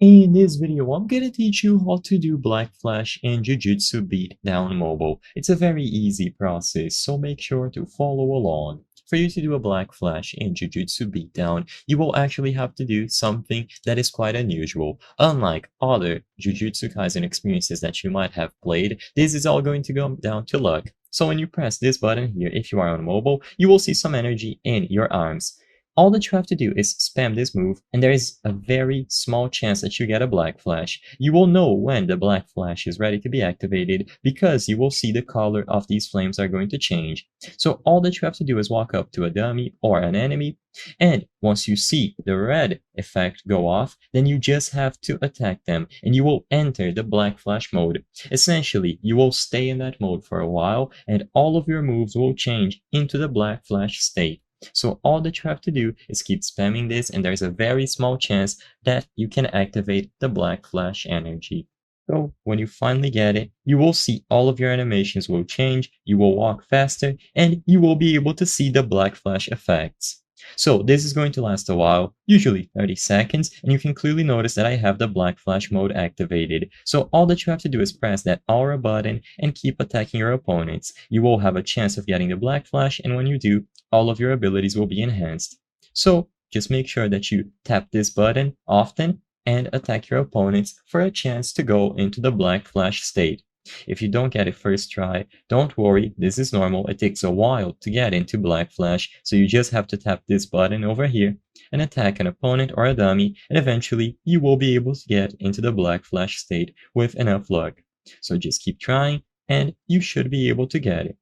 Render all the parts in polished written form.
In this video, I'm gonna teach you how to do Black Flash in Jujutsu Beatdown Mobile. It's a very easy process, so make sure to follow along. For you to do a Black Flash in Jujutsu Beatdown, you will actually have to do something that is quite unusual. Unlike other Jujutsu Kaisen experiences that you might have played, this is all going to go down to luck. So when you press this button here, if you are on mobile, you will see some energy in your arms. All that you have to do is spam this move, and there is a very small chance that you get a Black Flash. You will know when the Black Flash is ready to be activated because you will see the color of these flames are going to change. So all that you have to do is walk up to a dummy or an enemy, and once you see the red effect go off, then you just have to attack them, and you will enter the Black Flash mode. Essentially, you will stay in that mode for a while, and all of your moves will change into the Black Flash state. So all that you have to do is keep spamming this, and there's a very small chance that you can activate the Black Flash energy. So when you finally get it, you will see all of your animations will change, you will walk faster, and you will be able to see the Black Flash effects. So this is going to last a while, usually 30 seconds, and you can clearly notice that I have the Black Flash mode activated. So all that you have to do is press that aura button and keep attacking your opponents. You will have a chance of getting the Black Flash, and when you do, all of your abilities will be enhanced. So just make sure that you tap this button often and attack your opponents for a chance to go into the Black Flash state. If you don't get it first try, don't worry, this is normal. It takes a while to get into Black Flash, so you just have to tap this button over here and attack an opponent or a dummy, and eventually you will be able to get into the Black Flash state with enough luck. So just keep trying, and you should be able to get it.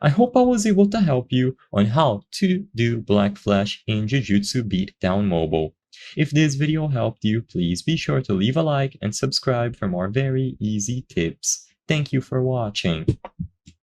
I hope I was able to help you on how to do Black Flash in Jujutsu Beatdown Mobile. If this video helped you, please be sure to leave a like and subscribe for more very easy tips. Thank you for watching.